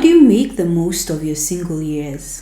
do you make the most of your single years?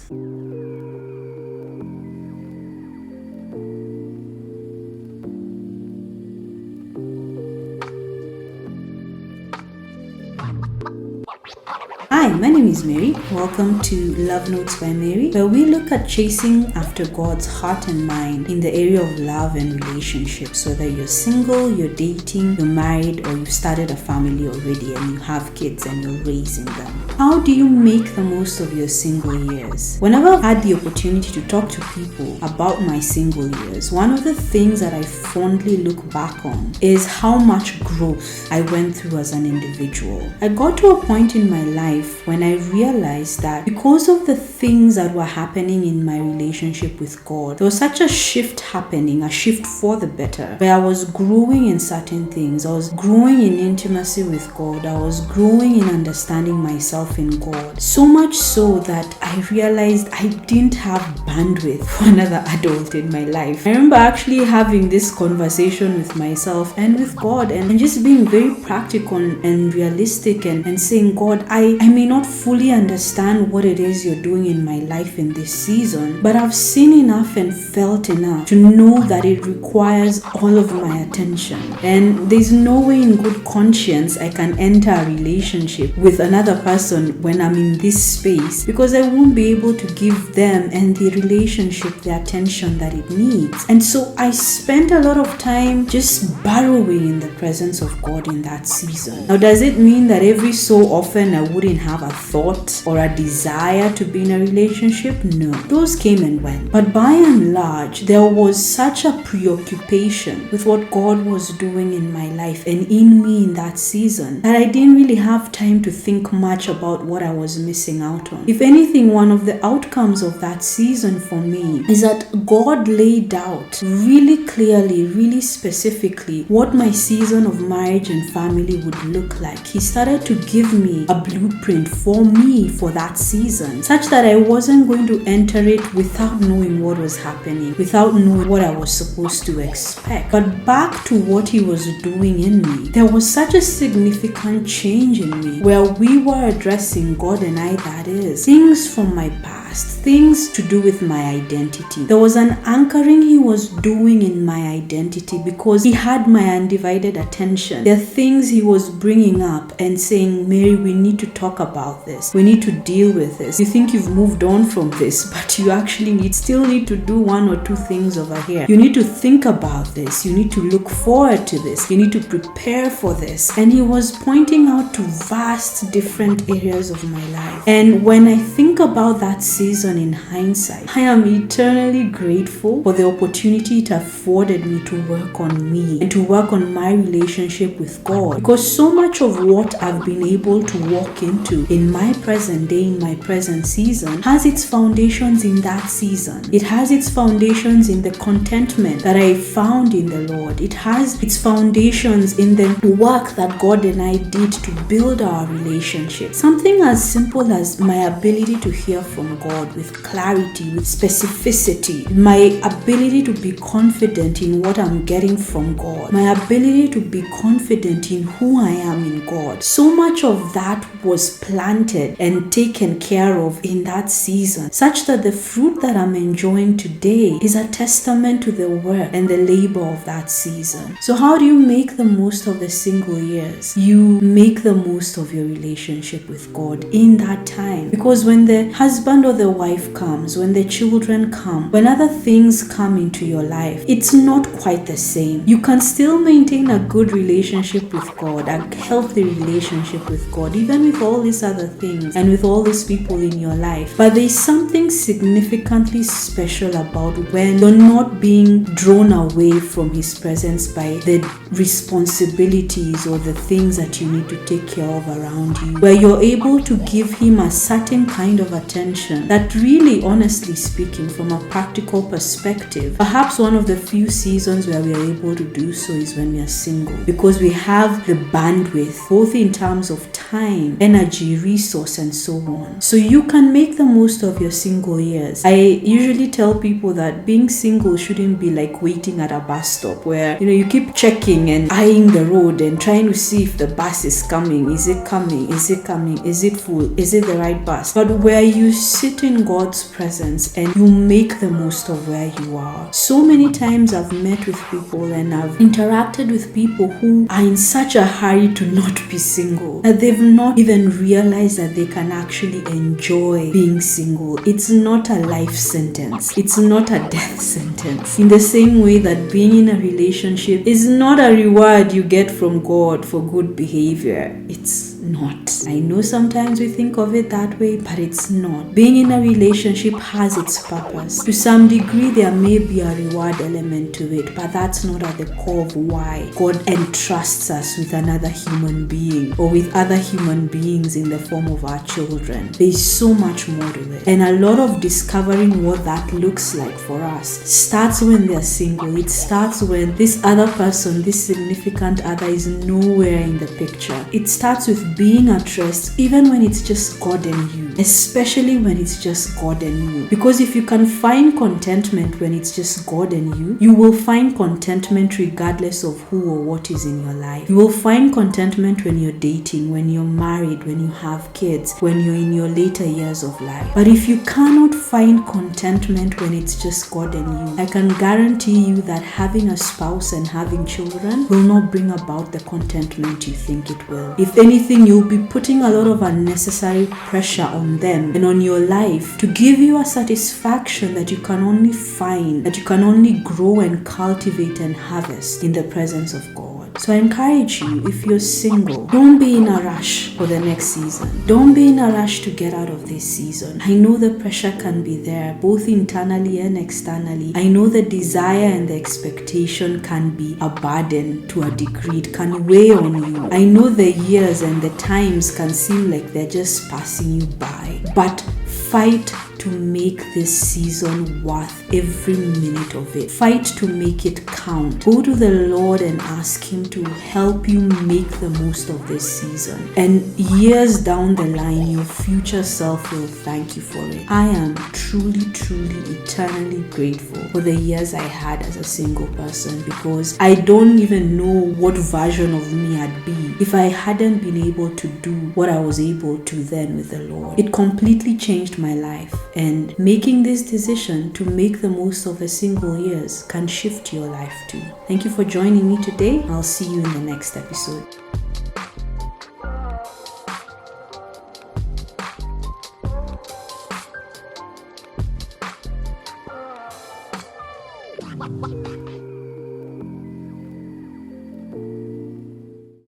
Hi, my name is Mary. Welcome to Love Notes by Mary, where we look at chasing after God's heart and mind in the area of love and relationships. Whether you're single, you're dating, you're married, or you've started a family already and you have kids and you're raising them. How do you make the most of your single years? Whenever I've had the opportunity to talk to people about my single years, one of the things that I fondly look back on is how much growth I went through as an individual. I got to a point in my life when I realized that because of the things that were happening in my relationship with God, there was such a shift happening, a shift for the better, where I was growing in certain things. I was growing in intimacy with God. I was growing in understanding myself in God. So much so that I realized I didn't have bandwidth for another adult in my life. I remember actually having this conversation with myself and with God and just being very practical and realistic and saying, God, I may not fully understand what it is you're doing in my life in this season, but I've seen enough and felt enough to know that it requires all of my attention. And there's no way in good conscience I can enter a relationship with another person when I'm in this space, because I won't be able to give them and the relationship the attention that it needs. And so I spent a lot of time just burrowing in the presence of God in that season. Now, does it mean that every so often I wouldn't have a thought or a desire to be in a relationship? No, those came and went. But by and large, there was such a preoccupation with what God was doing in my life and in me in that season that I didn't really have time to think much about what I was missing out on. If anything, one of the outcomes of that season for me is that God laid out really clearly, really specifically what my season of marriage and family would look like. He started to give me a blueprint for me for that season, such that I wasn't going to enter it without knowing what was happening, without knowing what I was supposed to expect. But back to what He was doing in me, there was such a significant change in me where we were addressing, God and I, that is, things from my past, things to do with my identity. There was an anchoring He was doing in my identity because He had my undivided attention. There are things He was bringing up and saying, Mary, we need to talk about this. We need to deal with this. You think you've moved on from this, but you actually still need to do one or two things over here. You need to think about this. You need to look forward to this. You need to prepare for this. And He was pointing out to vast different areas of my life. And when I think about that season in hindsight, I am eternally grateful for the opportunity it afforded me to work on me and to work on my relationship with God, because so much of what I've been able to walk into in my present day, in my present season, has its foundations in that season. It has its foundations in the contentment that I found in the Lord. It has its foundations in the work that God and I did to build our relationship. Something as simple as my ability to hear from God with clarity, with specificity, my ability to be confident in what I'm getting from God, my ability to be confident in who I am in God. So much of that was planted and taken care of in that season, such that the fruit that I'm enjoying today is a testament to the work and the labor of that season. So how do you make the most of the single years? You make the most of your relationship with God in that time, because when the husband or the wife comes, when the children come, when other things come into your life, it's not quite the same. You can still maintain a good relationship with God, a healthy relationship with God, even with all these other things and with all these people in your life. But there's something significantly special about when you're not being drawn away from His presence by the responsibilities or the things that you need to take care of around you, where you're able to give Him a certain kind of attention season that really, honestly speaking, from a practical perspective, perhaps one of the few seasons where we are able to do so is when we are single, because we have the bandwidth, both in terms of time, energy, resource, and so on. So you can make the most of your single years. I usually tell people that being single shouldn't be like waiting at a bus stop where, you keep checking and eyeing the road and trying to see if the bus is coming. Is it coming? Is it coming? Is it full? Is it the right bus? But where you sit in God's presence and you make the most of where you are. So many times I've met with people and I've interacted with people who are in such a hurry to not be single that they've not even realized that they can actually enjoy being single. It's not a life sentence. It's not a death sentence. In the same way that being in a relationship is not a reward you get from God for good behavior. It's not. I know sometimes we think of it that way, but it's not. Being in a relationship has its purpose. To some degree, there may be a reward element to it, but that's not at the core of why God entrusts us with another human being or with other human beings in the form of our children. There's so much more to it. And a lot of discovering what that looks like for us starts when they're single. It starts when this other person, this significant other, is nowhere in the picture. It starts with being at rest, even when it's just God and you, especially when it's just God and you. Because if you can find contentment when it's just God and you will find contentment regardless of who or what is in your life. You will find contentment when you're dating, when you're married, when you have kids, when you're in your later years of life. But if you cannot find contentment when it's just God and you, I can guarantee you that having a spouse and having children will not bring about the contentment you think it will. If anything, you'll be putting a lot of unnecessary pressure on them and on your life to give you a satisfaction that you can only find, that you can only grow and cultivate and harvest in the presence of God. So I encourage you, if you're single, don't be in a rush for the next season. Don't be in a rush to get out of this season. I know the pressure can be there, both internally and externally. I know the desire and the expectation can be a burden to a degree. It can weigh on you. I know the years and the times can seem like they're just passing you by. But fight to make this season worth every minute of it. Fight to make it count. Go to the Lord and ask Him to help you make the most of this season. And years down the line, your future self will thank you for it. I am truly, eternally grateful for the years I had as a single person, because I don't even know what version of me I'd be if I hadn't been able to do what I was able to then with the Lord. It completely changed my life. And making this decision to make the most of the single years can shift your life too. Thank you for joining me today. I'll see you in the next episode.